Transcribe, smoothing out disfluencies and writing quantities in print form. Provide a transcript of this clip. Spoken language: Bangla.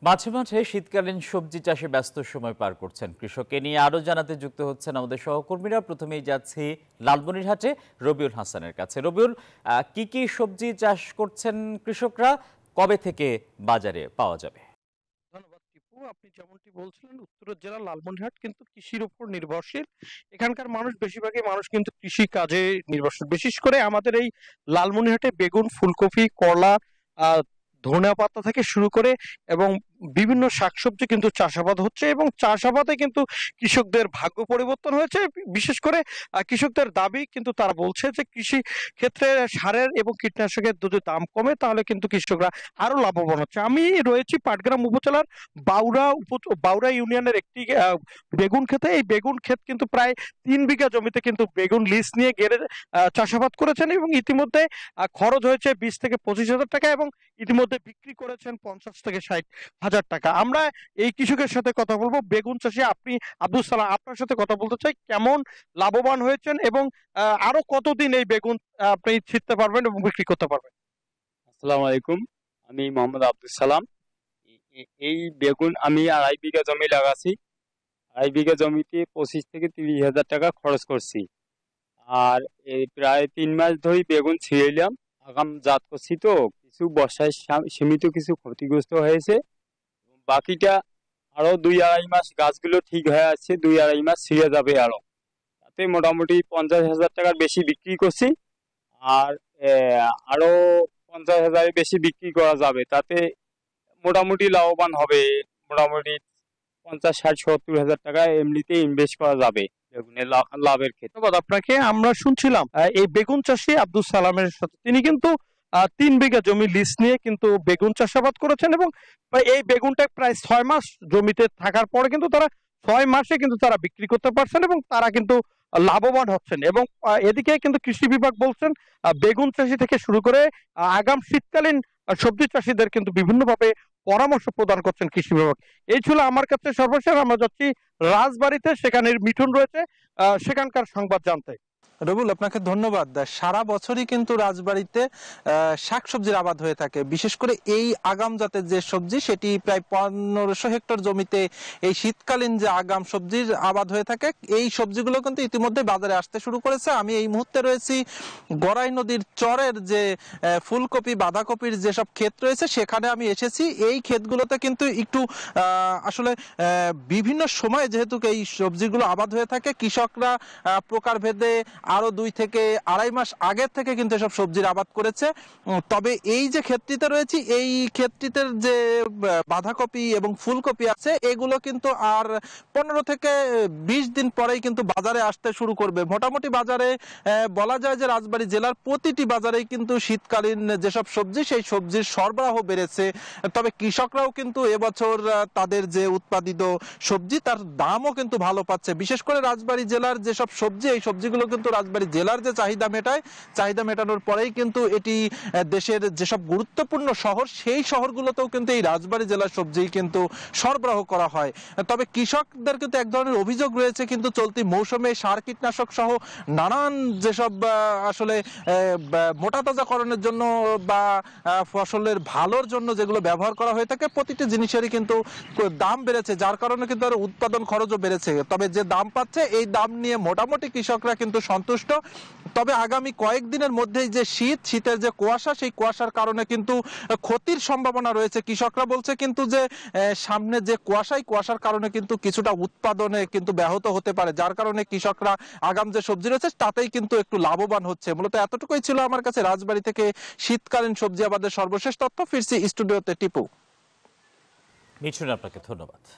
মাঝে মাঝে শীতকালীন সবজি চাষে ব্যস্ত সময় পার করছেন কৃষককে নিয়ে আরো জানাতে যুক্ত হচ্ছেন আমাদের সহকর্মীরা। প্রথমেই যাচ্ছি লালমনিরহাটে রবিউল হাসানের কাছে। রবিউল, কি কি সবজি চাষ করছেন কৃষকরা, কবে থেকে বাজারে পাওয়া যাবে? ধন্যবাদ টিপু। আপনি যেমনটি বলছিলেন, উত্তরের জেলা লালমনিরহাট কিন্তু কৃষির উপর নির্ভরশীল। এখানকার মানুষ, বেশিরভাগই মানুষ কিন্তু কৃষি কাজে নির্ভরশীল। বিশেষ করে আমাদের এই লালমনিরহাটে বেগুন, ফুলকপি, করলা, আহ ধনিয়া পাতা থেকে শুরু করে এবং বিভিন্ন শাকসবজি কিন্তু চাষাবাদ হচ্ছে, এবং চাষাবাদে কিন্তু কৃষকদের ভাগ্য পরিবর্তন হয়েছে। বিশেষ করে কৃষকদের দাবি, কিন্তু তারা বলছে যে কৃষি ক্ষেত্রে সারের এবং কীটনাশকের যদি দাম কমে তাহলে কিন্তু কৃষকরা আরো লাভবান হচ্ছে। আমি রয়েছি পাটগ্রাম উপজেলার বাউরা ইউনিয়নের একটি বেগুন ক্ষেতে। এই বেগুন ক্ষেত কিন্তু প্রায় 3 বিঘা জমিতে কিন্তু বেগুন লিজ নিয়ে গেড়ে চাষাবাদ করেছেন, এবং ইতিমধ্যে খরচ হয়েছে 20 থেকে 25 হাজার টাকা, এবং ইতিমধ্যে বিক্রি করেছেন 50 থেকে 60 হাজার টাকা। আমরা এই কৃষকের সাথে কথা বলবো, বেগুন চাষি আপনি আব্দুল সালাম, আপনার সাথে কথা বলতে চাই। কেমন লাভবান হয়েছেন, এবং আরো কতদিন এই বেগুন আপনি ছিঁড়তে পারবেন এবং বিক্রি করতে পারবেন? আসসালামু আলাইকুম। আমি মোহাম্মদ আব্দুল সালাম। এই বেগুন আমি 2.5 বিঘা জমি লাগাছি। 2.5 বিঘা জমিতে 25 থেকে 30 হাজার টাকা খরচ করছি। আর এই প্রায় 3 মাস ধরে বেগুন ছিঁড়লাম, আগাম জাত করছি। তো কিছু বর্ষায় সীমিত কিছু ক্ষতিগ্রস্ত হয়েছে, বাকিটা আরো 2-2.5 মাস গাছগুলো ঠিক হয়ে আছে, 2-2.5 মাস ছিঁড়ে যাবে আরো। তাতে মোটামুটি 50 হাজার টাকার বেশি বিক্রি করছি। আর আরো 50 হাজারের বেশি বিক্রি করা যাবে, তাতে মোটামুটি লাভবান হবে। মোটামুটি 50, 60, 70 হাজার টাকা এমনিতে ইনভেস্ট করা যাবে বেগুনের লাভের ক্ষেত্রে। ধন্যবাদ আপনাকে। আমরা শুনছিলাম এই বেগুন চাষী আব্দুল সালামের সাথে। তিনি কিন্তু 3 বিঘা জমি লিজ নিয়ে কিন্তু বেগুন চাষাবাদ করেছেন, এবং এই বেগুনটা প্রায় 6 মাস জমিতে থাকার পরে কিন্তু তারা 6 মাসে কিন্তু তারা বিক্রি করতে পারছেন, এবং তারা কিন্তু লাভবান হচ্ছেন। এবং এদিকে কিন্তু কৃষি বিভাগ বলছেন বেগুন চাষি থেকে শুরু করে আগাম শীতকালীন সবজি চাষীদের কিন্তু বিভিন্নভাবে পরামর্শ প্রদান করছেন কৃষি বিভাগ। এই ছিল আমার কাছে সর্বশেষ। আমরা যাচ্ছি রাজবাড়িতে, সেখানে মিঠুন রয়েছে, সেখানকার সংবাদ জানতে। রবুল, আপনাকে ধন্যবাদ। সারা বছরই কিন্তু রাজবাড়িতে শাকসবজির আবাদ হয়ে থাকে। বিশেষ করে এই আগাম জাতের যে সবজি, সেটি প্রায় 1500 হেক্টর জমিতে এই শীতকালীন যে আগাম সবজির আবাদ হয়ে থাকে, এই সবজিগুলো কিন্তু ইতিমধ্যে বাজারে আসতে শুরু করেছে। আমি এই মুহূর্তে রয়েছি গড়াই নদীর চরের যে ফুলকপি, বাঁধাকপির যেসব ক্ষেত রয়েছে, সেখানে আমি এসেছি। এই ক্ষেতগুলোতে কিন্তু একটু আসলে বিভিন্ন সময়ে যেহেতু এই সবজিগুলো আবাদ হয়ে থাকে, কৃষকরা প্রকারভেদে আরো 2 থেকে 2.5 মাস আগের থেকে কিন্তু এসব সবজির আবাদ করেছে। তবে এই যে ক্ষেতটিতে রয়েছে, এই ক্ষেতটিতে যে বাঁধাকপি এবং ফুলকপি আছে, এগুলো কিন্তু আর 15 থেকে 20 দিন পরেই কিন্তু বাজারে আসতে শুরু করবে। মোটামুটি বাজারে বলা যায় যে রাজবাড়ী জেলার প্রতিটি বাজারেই কিন্তু শীতকালীন যেসব সবজি, সেই সবজির সরবরাহ বেড়েছে। তবে কৃষকরাও কিন্তু এবছর তাদের যে উৎপাদিত সবজি, তার দামও কিন্তু ভালো পাচ্ছে। বিশেষ করে রাজবাড়ী জেলার যেসব সবজি, এই সবজিগুলো কিন্তু রাজবাড়ী জেলার যে চাহিদা মেটায়, চাহিদা মেটানোর পরেই কিন্তু এটি দেশের যেসব গুরুত্বপূর্ণ শহর, সেই শহরগুলোতেও কিন্তু এই রাজবাড়ী জেলার সবজি কিন্তু সরবরাহ করা হয়। তবে কৃষকদের কিন্তু এক ধরনের অভিযোগ রয়েছে, কিন্তু চলতি মৌসুমে সার কীটনাশক সহ নানান যেসব আসলে মোটা তাজাকরণের জন্য বা ফসলের ভালোর জন্য যেগুলো ব্যবহার করা হয়ে থাকে, প্রতিটি জিনিসেরই কিন্তু দাম বেড়েছে, যার কারণে কিন্তু আর উৎপাদন খরচও বেড়েছে। তবে যে দাম পাচ্ছে, এই দাম নিয়ে মোটামুটি কৃষকরা কিন্তু সন্তুষ্ট। তবে আগামী কয়েকদিনের মধ্যেই যে শীতের যে কুয়াশা, সেই কুয়াশার কারণে কিন্তু ক্ষতির সম্ভাবনা রয়েছে। কৃষকরা বলছে কিন্তু যে সামনে যে কুয়াশার কারণে কিন্তু কিছুটা উৎপাদনে কিন্তু ব্যাহত হতে পারে, যার কারণে কৃষকরা আগাম যে সবজি রয়েছে তাতেই কিন্তু একটু লাভবান হচ্ছে। মূলত এতটুকুই ছিল আমার কাছে রাজবাড়ী থেকে শীতকালীন সবজি আবাদের সর্বশেষ তথ্য। ফিরছি স্টুডিওতে টিপু। মিঠুন, আপনাকে ধন্যবাদ।